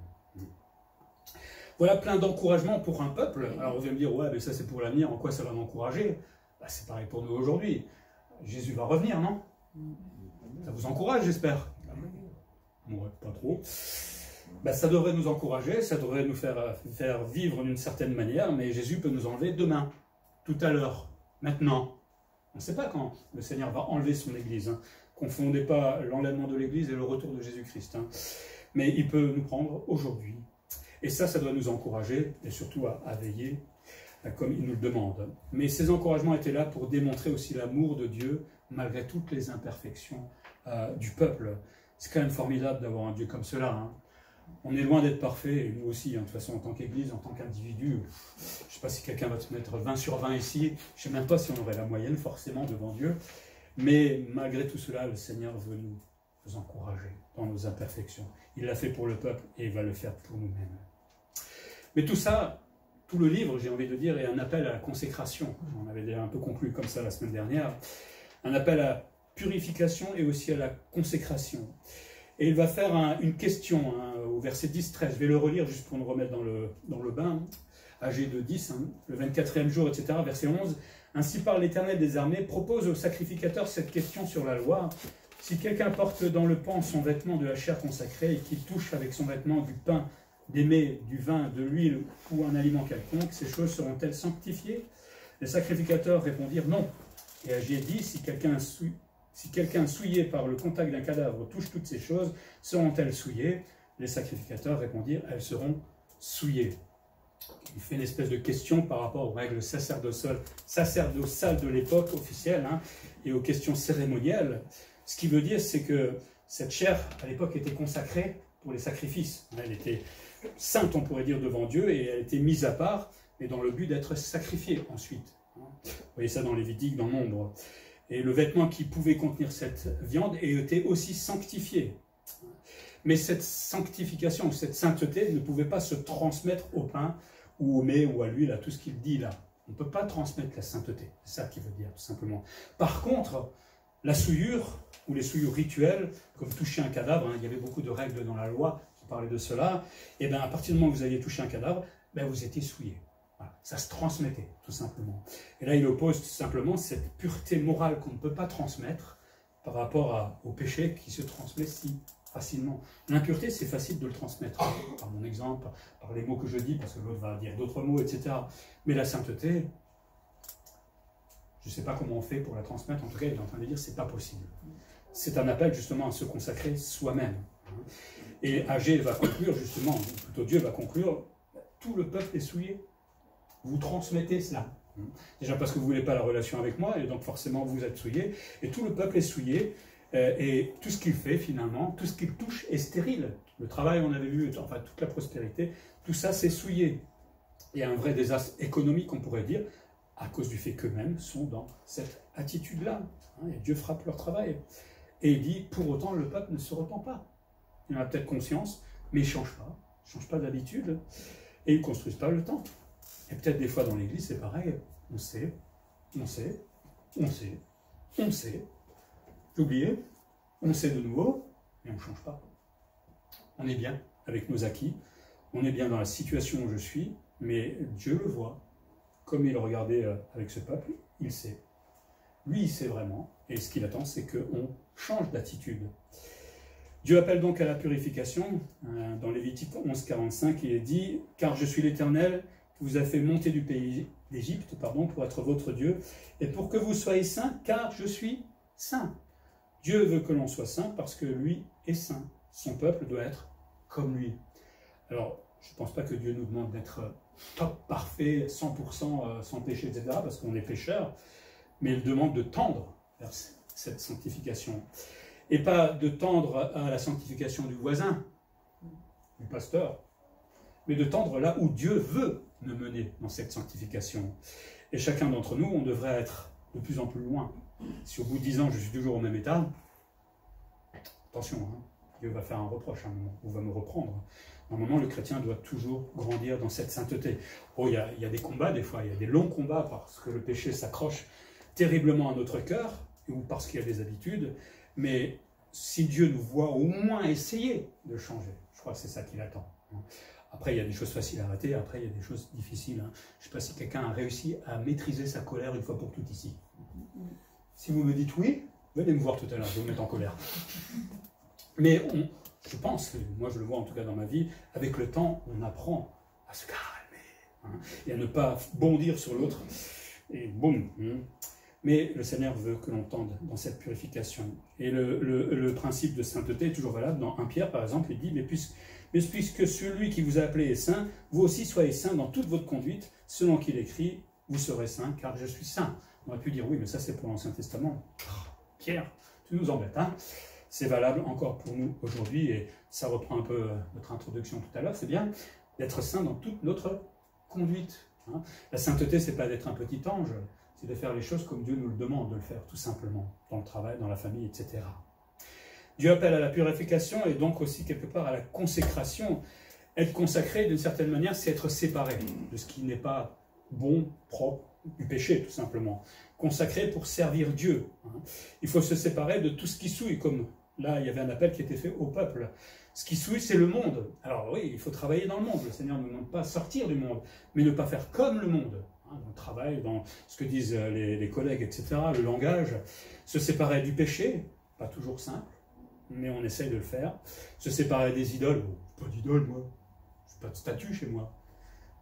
Voilà plein d'encouragements pour un peuple. Alors vous allez me dire, ouais, mais ça c'est pour l'avenir, en quoi ça va m'encourager? Ben, c'est pareil pour nous aujourd'hui. Jésus va revenir, non? Ça vous encourage, j'espère? Ouais, pas trop. Ben, ça devrait nous encourager, ça devrait nous faire vivre d'une certaine manière, mais Jésus peut nous enlever demain, tout à l'heure, maintenant. On ne sait pas quand le Seigneur va enlever son Église. Hein. Confondez pas l'enlèvement de l'Église et le retour de Jésus-Christ. Hein. Mais il peut nous prendre aujourd'hui. Et ça doit nous encourager, et surtout à veiller, comme il nous le demande. Mais ces encouragements étaient là pour démontrer aussi l'amour de Dieu, malgré toutes les imperfections du peuple. C'est quand même formidable d'avoir un Dieu comme cela. Hein. On est loin d'être parfait, et nous aussi, hein, de toute façon, en tant qu'Église, en tant qu'individu. Je ne sais pas si quelqu'un va se mettre 20 sur 20 ici, je ne sais même pas si on aurait la moyenne, forcément, devant Dieu. Mais malgré tout cela, le Seigneur veut nous encourager dans nos imperfections. Il l'a fait pour le peuple, et il va le faire pour nous-mêmes. Mais tout ça, tout le livre, j'ai envie de dire, est un appel à la consécration. On avait déjà un peu conclu comme ça la semaine dernière. Un appel à la purification et aussi à la consécration. Et il va faire une question hein, au verset 10-13. Je vais le relire juste pour nous remettre dans le bain. Âgé de 10, hein, le 24e jour, etc. Verset 11. Ainsi parle l'Éternel des armées, propose au sacrificateur cette question sur la loi. Si quelqu'un porte dans le pan son vêtement de la chair consacrée et qu'il touche avec son vêtement du pain, des mets, du vin, de l'huile ou un aliment quelconque, ces choses seront-elles sanctifiées? Les sacrificateurs répondirent non. Et Agé dit, si quelqu'un souillé par le contact d'un cadavre touche toutes ces choses, seront-elles souillées? Les sacrificateurs répondirent, elles seront souillées. Il fait une espèce de question par rapport aux règles sacerdotales de l'époque officielle hein, et aux questions cérémonielles. Ce qui veut dire, c'est que cette chair, à l'époque, était consacrée pour les sacrifices. Elle était sainte, on pourrait dire, devant Dieu, et elle était mise à part, mais dans le but d'être sacrifiée ensuite. Vous voyez ça dans Lévitique, dans Nombre. Et le vêtement qui pouvait contenir cette viande était aussi sanctifié. Mais cette sanctification, cette sainteté ne pouvait pas se transmettre au pain ou au mets ou à l'huile, à tout ce qu'il dit là. On ne peut pas transmettre la sainteté, c'est ça qu'il veut dire tout simplement. Par contre, la souillure ou les souillures rituelles, comme toucher un cadavre, hein, il y avait beaucoup de règles dans la loi qui parlaient de cela, et bien à partir du moment où vous aviez touché un cadavre, ben vous étiez souillé. Voilà, ça se transmettait tout simplement. Et là il oppose tout simplement cette pureté morale qu'on ne peut pas transmettre par rapport au péché qui se transmet si facilement. L'impureté, c'est facile de le transmettre, par mon exemple, par les mots que je dis, parce que l'autre va dire d'autres mots, etc. Mais la sainteté, je ne sais pas comment on fait pour la transmettre, en tout cas, il est en train de dire que ce n'est pas possible. C'est un appel justement à se consacrer soi-même. Et Agé va conclure justement, ou plutôt Dieu va conclure, tout le peuple est souillé. Vous transmettez cela. Déjà parce que vous ne voulez pas la relation avec moi, et donc forcément vous êtes souillé, et tout le peuple est souillé. Et tout ce qu'il fait finalement, tout ce qu'il touche est stérile. Le travail, on avait vu, enfin toute la prospérité, tout ça c'est souillé. Il y a un vrai désastre économique, on pourrait dire, à cause du fait qu'eux-mêmes sont dans cette attitude-là. Hein, et Dieu frappe leur travail. Et il dit, pour autant, le peuple ne se repent pas. Il en a peut-être conscience, mais il ne change pas d'habitude, et ils ne construisent pas le temple. Et peut-être des fois dans l'église, c'est pareil, on sait, j'ai oublié, on sait de nouveau, mais on ne change pas. On est bien avec nos acquis, on est bien dans la situation où je suis, mais Dieu le voit, comme il regardait avec ce peuple, il sait. Lui, il sait vraiment, et ce qu'il attend, c'est qu'on change d'attitude. Dieu appelle donc à la purification. Dans Lévitique 11, 45, il est dit « Car je suis l'Éternel qui vous a fait monter du pays d'Égypte, pour être votre Dieu, et pour que vous soyez saints, car je suis saint. » Dieu veut que l'on soit saint parce que lui est saint. Son peuple doit être comme lui. Alors, je ne pense pas que Dieu nous demande d'être top, parfait, 100% sans péché, etc., parce qu'on est pécheurs, mais il demande de tendre vers cette sanctification. Et pas de tendre à la sanctification du voisin, du pasteur, mais de tendre là où Dieu veut nous mener dans cette sanctification. Et chacun d'entre nous, on devrait être de plus en plus loin. Si au bout de 10 ans, je suis toujours au même état, attention, hein, Dieu va faire un reproche à un moment, ou va me reprendre. À un moment, le chrétien doit toujours grandir dans cette sainteté. Oh, il y a des combats des fois, il y a des longs combats parce que le péché s'accroche terriblement à notre cœur, ou parce qu'il y a des habitudes, mais si Dieu nous voit au moins essayer de changer, je crois que c'est ça qu'il attend. Après, il y a des choses faciles à arrêter, après, il y a des choses difficiles. Je ne sais pas si quelqu'un a réussi à maîtriser sa colère une fois pour toutes ici. Si vous me dites oui, venez me voir tout à l'heure, je vais vous mettre en colère. Mais je pense, moi je le vois en tout cas dans ma vie, avec le temps, on apprend à se calmer, et à ne pas bondir sur l'autre, et boum. Mais le Seigneur veut que l'on tende dans cette purification. Et le principe de sainteté est toujours valable. Dans 1 Pierre, par exemple, il dit, mais puisque celui qui vous a appelé est saint, vous aussi soyez saints dans toute votre conduite, selon qu'il écrit, vous serez saints, car je suis saint. On aurait pu dire, oui, mais ça c'est pour l'Ancien Testament. Pierre, tu nous embêtes, hein? C'est valable encore pour nous aujourd'hui, et ça reprend un peu notre introduction tout à l'heure, c'est bien d'être saint dans toute notre conduite. La sainteté, c'est pas d'être un petit ange, c'est de faire les choses comme Dieu nous le demande de le faire, tout simplement, dans le travail, dans la famille, etc. Dieu appelle à la purification et donc aussi quelque part à la consécration. Être consacré, d'une certaine manière, c'est être séparé de ce qui n'est pas bon, propre, du péché, tout simplement. Consacré pour servir Dieu. Il faut se séparer de tout ce qui souille, comme là, il y avait un appel qui était fait au peuple. Ce qui souille, c'est le monde. Alors oui, il faut travailler dans le monde. Le Seigneur ne nous demande pas de sortir du monde, mais ne pas faire comme le monde. Dans le travail, dans ce que disent les collègues, etc., le langage. Se séparer du péché, pas toujours simple, mais on essaye de le faire. Se séparer des idoles. Pas d'idole, moi. Je n'ai pas de statut chez moi.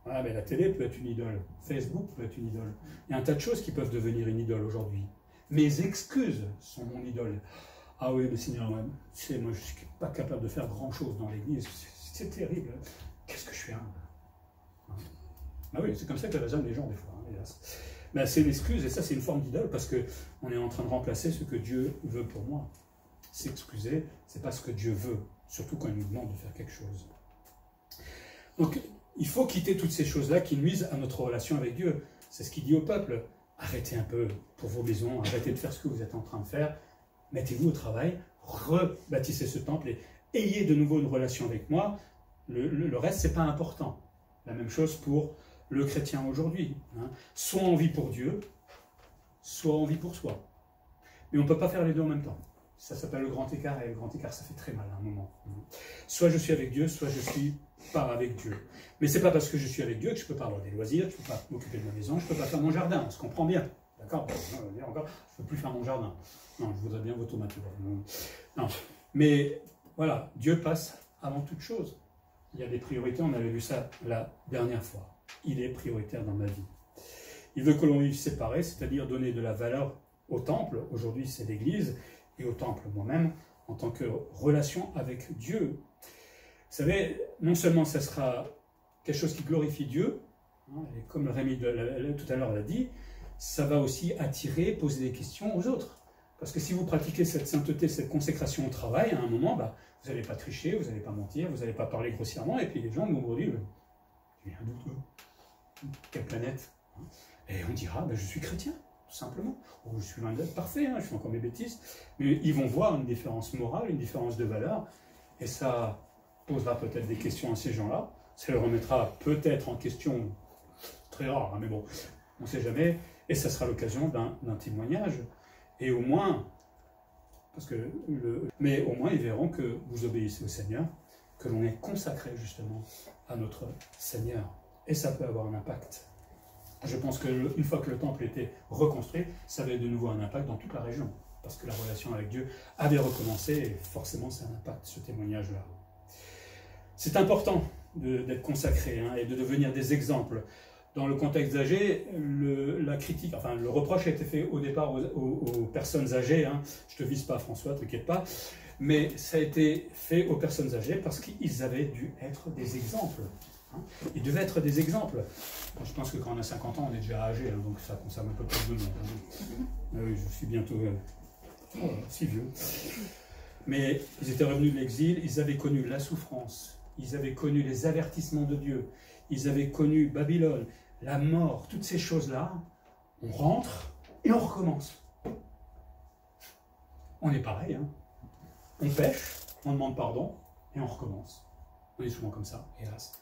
Voilà, mais la télé peut être une idole. Facebook peut être une idole. Il y a un tas de choses qui peuvent devenir une idole aujourd'hui. Mes excuses sont mon idole. Ah oui, mais Seigneur, moi je ne suis pas capable de faire grand-chose dans l'église. C'est terrible. Qu'est-ce que je suis humble. Ah oui, c'est comme ça que raisonnent les gens des fois, hélas. Mais c'est une excuse, et ça c'est une forme d'idole, parce qu'on est en train de remplacer ce que Dieu veut pour moi. S'excuser, c'est pas ce que Dieu veut, surtout quand il nous demande de faire quelque chose. Donc, il faut quitter toutes ces choses-là qui nuisent à notre relation avec Dieu. C'est ce qu'il dit au peuple. Arrêtez un peu pour vos maisons, arrêtez de faire ce que vous êtes en train de faire, mettez-vous au travail, rebâtissez ce temple et ayez de nouveau une relation avec moi. Le reste, c'est pas important. La même chose pour le chrétien aujourd'hui. Soit en vie pour Dieu, soit en vie pour soi. Mais on ne peut pas faire les deux en même temps. Ça s'appelle le grand écart, et le grand écart, ça fait très mal à un moment. Soit je suis avec Dieu, soit je suis pas avec Dieu. Mais c'est pas parce que je suis avec Dieu que je ne peux pas avoir des loisirs, je ne peux pas m'occuper de ma maison, je ne peux pas faire mon jardin, on se comprend bien. D'accord? Encore, je ne peux plus faire mon jardin. Non, je voudrais bien vos tomates. Non. Mais voilà, Dieu passe avant toute chose. Il y a des priorités, on avait vu ça la dernière fois. Il est prioritaire dans ma vie. Il veut que l'on vive séparé, c'est-à-dire donner de la valeur au temple. Aujourd'hui, c'est l'Église, et au temple moi-même, en tant que relation avec Dieu. Vous savez, non seulement ça sera quelque chose qui glorifie Dieu, et comme Rémi tout à l'heure l'a dit, ça va aussi attirer, poser des questions aux autres. Parce que si vous pratiquez cette sainteté, cette consécration au travail, à un moment, vous n'allez pas tricher, vous n'allez pas mentir, vous n'allez pas parler grossièrement, et puis les gens vont vous dire, tu viens d'où? Quelle planète? Et on dira, je suis chrétien, tout simplement. Ou je suis loin d'être parfait, je fais encore mes bêtises. Mais ils vont voir une différence morale, une différence de valeur, et ça posera peut-être des questions à ces gens-là. Ça les remettra peut-être en question, très rare, mais bon, on ne sait jamais, et ça sera l'occasion d'un témoignage. Et au moins, mais au moins ils verront que vous obéissez au Seigneur, que l'on est consacré justement à notre Seigneur. Et ça peut avoir un impact. Je pense qu'une fois que le temple était reconstruit, ça avait de nouveau un impact dans toute la région, parce que la relation avec Dieu avait recommencé, et forcément c'est un impact, ce témoignage-là. C'est important d'être consacré hein, et de devenir des exemples. Dans le contexte d'âgé, la critique, enfin le reproche a été fait au départ aux personnes âgées, hein. Je te vise pas François, t'inquiète pas, mais ça a été fait aux personnes âgées parce qu'ils avaient dû être des exemples. Hein. Ils devaient être des exemples. Bon, je pense que quand on a 50 ans, on est déjà âgé, hein, donc ça concerne un peu plus de monde. Hein. Oui, je suis bientôt si vieux. Mais ils étaient revenus de l'exil, ils avaient connu la souffrance, ils avaient connu les avertissements de Dieu, ils avaient connu Babylone, la mort, toutes ces choses-là. On rentre et on recommence. On est pareil, hein. On pêche, on demande pardon et on recommence. On est souvent comme ça, hélas.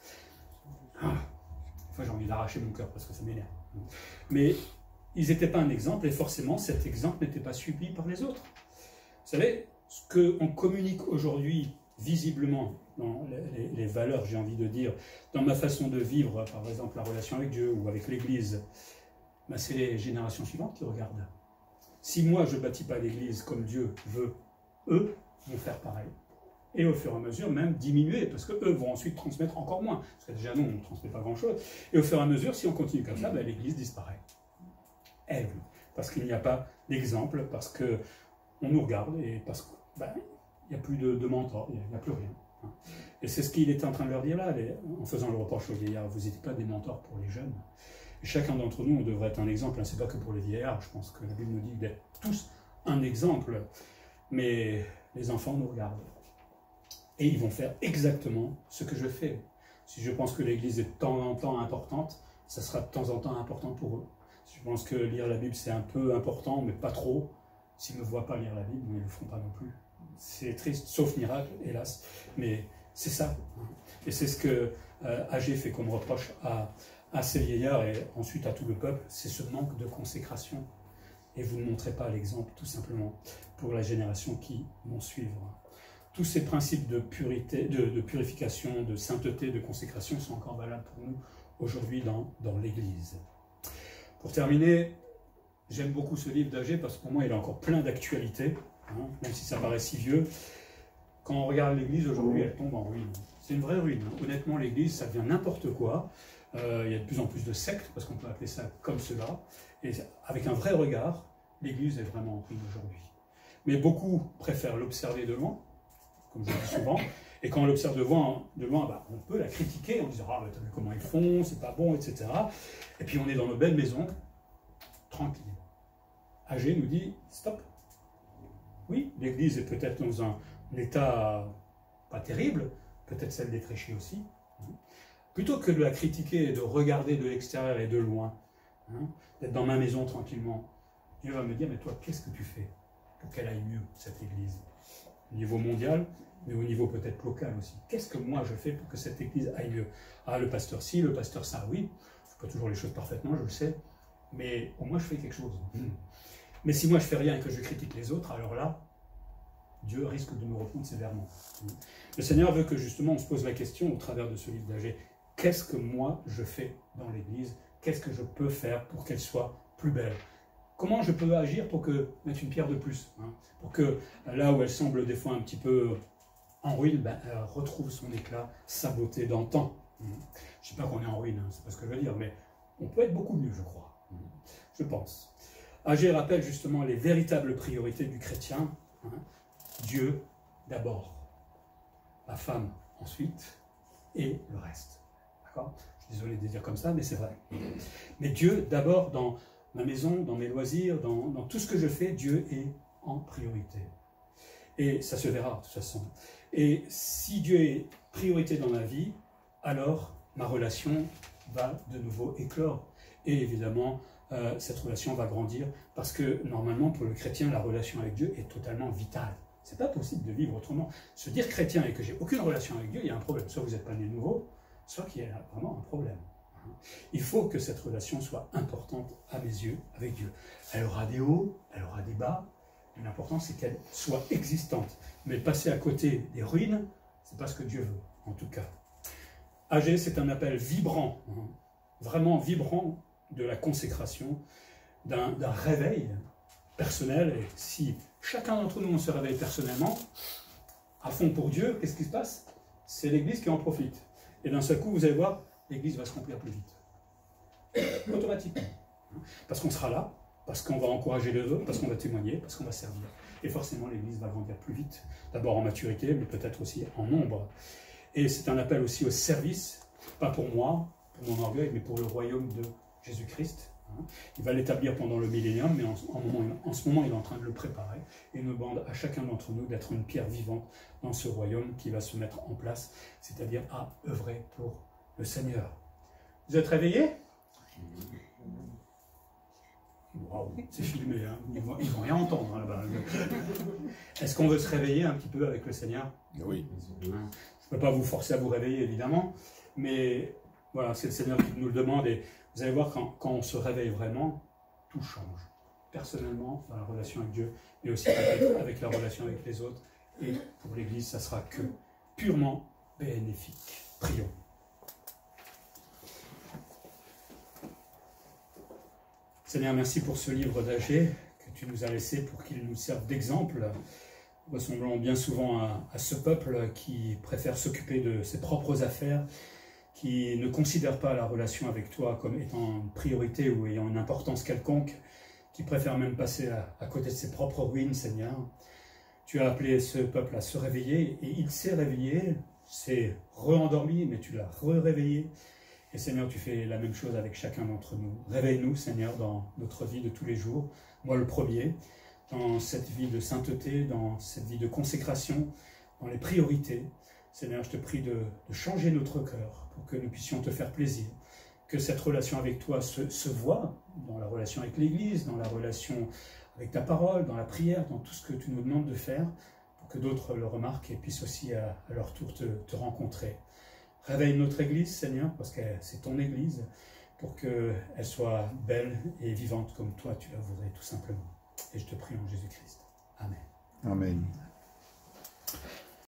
Enfin, j'ai envie d'arracher mon cœur parce que ça m'énerve. Mais ils n'étaient pas un exemple et forcément cet exemple n'était pas suivi par les autres. Vous savez, ce qu'on communique aujourd'hui visiblement dans les valeurs, j'ai envie de dire, dans ma façon de vivre, par exemple la relation avec Dieu ou avec l'Église, ben c'est les générations suivantes qui regardent. Si moi je ne bâtis pas l'Église comme Dieu veut, eux vont faire pareil. Et au fur et à mesure même diminuer, parce qu'eux vont ensuite transmettre encore moins. Parce que déjà nous, on ne transmet pas grand-chose. Et au fur et à mesure, si on continue comme ça, ben, l'Église disparaît. Elle, parce qu'il n'y a pas d'exemple, parce qu'on nous regarde, et parce qu'il n'y a plus de mentor, il n'y a plus rien. Et c'est ce qu'il était en train de leur dire là, en faisant le reproche aux vieillards. Vous n'êtes pas des mentors pour les jeunes. Et chacun d'entre nous, on devrait être un exemple. Ce n'est pas que pour les vieillards, je pense que la Bible nous dit d'être tous un exemple. Mais les enfants nous regardent. Et ils vont faire exactement ce que je fais. Si je pense que l'Église est de temps en temps importante, ça sera de temps en temps important pour eux. Si je pense que lire la Bible c'est un peu important, mais pas trop, s'ils ne me voient pas lire la Bible, ils ne le feront pas non plus. C'est triste, sauf miracle, hélas. Mais c'est ça. Et c'est ce que Agé fait comme reproche à ces vieillards et ensuite à tout le peuple, c'est ce manque de consécration. Et vous ne montrez pas l'exemple, tout simplement, pour la génération qui vont suivre. Tous ces principes de purité, de purification, de sainteté, de consécration sont encore valables pour nous aujourd'hui dans l'Église. Pour terminer, j'aime beaucoup ce livre d'Agé parce que pour moi il est encore plein d'actualité, hein, même si ça paraît si vieux. Quand on regarde l'Église aujourd'hui, elle tombe en ruine. C'est une vraie ruine. Hein. Honnêtement, l'Église, ça devient n'importe quoi. Il y a de plus en plus de sectes, parce qu'on peut appeler ça comme cela. Et avec un vrai regard, l'Église est vraiment en ruine aujourd'hui. Mais beaucoup préfèrent l'observer de loin, comme je dis souvent, et quand on l'observe de loin on peut la critiquer en disant « Ah, t'as vu comment ils font, c'est pas bon, etc. » Et puis on est dans nos belles maisons, tranquille. Agé nous dit « Stop !» Oui, l'Église est peut-être dans un état pas terrible, peut-être celle d'Étréchy aussi. Plutôt que de la critiquer et de regarder de l'extérieur et de loin, hein, d'être dans ma maison tranquillement, Dieu va me dire « Mais toi, qu'est-ce que tu fais pour qu'elle aille mieux, cette Église ?» Au niveau mondial, mais au niveau peut-être local aussi. Qu'est-ce que moi je fais pour que cette Église aille mieux? Ah, le pasteur ci, le pasteur ça, oui. Je ne fais pas toujours les choses parfaitement, je le sais, mais au moins je fais quelque chose. Mais si moi je fais rien et que je critique les autres, alors là, Dieu risque de me répondre sévèrement. Le Seigneur veut que justement on se pose la question au travers de ce livre d'Agé. Qu'est-ce que moi je fais dans l'Église? Qu'est-ce que je peux faire pour qu'elle soit plus belle? Comment je peux agir pour mettre une pierre de plus, hein, pour que là où elle semble des fois un petit peu en ruine, elle retrouve son éclat, sa beauté d'antan. Je ne dis pas qu'on est en ruine, hein, c'est pas ce que je veux dire, mais on peut être beaucoup mieux, je crois. Je pense. Agé rappelle justement les véritables priorités du chrétien. Hein, Dieu d'abord, la femme ensuite, et le reste. D'accord? Je suis désolé de dire comme ça, mais c'est vrai. Mais Dieu d'abord dans ma maison, dans mes loisirs, dans tout ce que je fais, Dieu est en priorité. Et ça se verra de toute façon. Et si Dieu est priorité dans ma vie, alors ma relation va de nouveau éclore. Et évidemment, cette relation va grandir parce que normalement, pour le chrétien, la relation avec Dieu est totalement vitale. C'est pas possible de vivre autrement. Se dire chrétien et que j'ai aucune relation avec Dieu, il y a un problème. Soit vous n'êtes pas né de nouveau, soit qu'il y a vraiment un problème. Il faut que cette relation soit importante à mes yeux avec Dieu. Elle aura des hauts, elle aura des bas, mais l'important c'est qu'elle soit existante. Mais passer à côté des ruines, c'est pas ce que Dieu veut, en tout cas. Agé, c'est un appel vibrant, hein, vraiment vibrant de la consécration, d'un réveil personnel. Et si chacun d'entre nous, on se réveille personnellement, à fond pour Dieu, qu'est-ce qui se passe? C'est l'Église qui en profite. Et d'un seul coup, vous allez voir, l'Église va se remplir plus vite. Automatiquement. Parce qu'on sera là, parce qu'on va encourager les autres, parce qu'on va témoigner, parce qu'on va servir. Et forcément, l'Église va grandir plus vite. D'abord en maturité, mais peut-être aussi en nombre. Et c'est un appel aussi au service, pas pour moi, pour mon orgueil, mais pour le royaume de Jésus-Christ. Il va l'établir pendant le millénium, mais en ce moment, il est en train de le préparer. Et il nous demande à chacun d'entre nous d'être une pierre vivante dans ce royaume qui va se mettre en place, c'est-à-dire à œuvrer pour le Seigneur. Vous êtes réveillés? Wow, c'est filmé, hein. Ils vont rien entendre là-bas. Est-ce qu'on veut se réveiller un petit peu avec le Seigneur? Oui. Je ne peux pas vous forcer à vous réveiller, évidemment, mais voilà, c'est le Seigneur qui nous le demande. Et vous allez voir, quand on se réveille vraiment, tout change. Personnellement, dans la relation avec Dieu, mais aussi peut-être avec la relation avec les autres. Et pour l'Église, ça sera que purement bénéfique. Prions. Seigneur, merci pour ce livre d'Agée que tu nous as laissé pour qu'il nous serve d'exemple, ressemblant bien souvent à ce peuple qui préfère s'occuper de ses propres affaires, qui ne considère pas la relation avec toi comme étant une priorité ou ayant une importance quelconque, qui préfère même passer à côté de ses propres ruines, Seigneur. Tu as appelé ce peuple à se réveiller et il s'est réveillé, s'est re-endormi, mais tu l'as re-réveillé. Et Seigneur, tu fais la même chose avec chacun d'entre nous. Réveille-nous, Seigneur, dans notre vie de tous les jours. Moi, le premier, dans cette vie de sainteté, dans cette vie de consécration, dans les priorités. Seigneur, je te prie de changer notre cœur pour que nous puissions te faire plaisir. Que cette relation avec toi se voit dans la relation avec l'Église, dans la relation avec ta parole, dans la prière, dans tout ce que tu nous demandes de faire, pour que d'autres le remarquent et puissent aussi à leur tour te rencontrer. Réveille notre Église, Seigneur, parce que c'est ton Église, pour qu'elle soit belle et vivante comme toi tu la voudrais, tout simplement. Et je te prie en Jésus-Christ. Amen. Amen.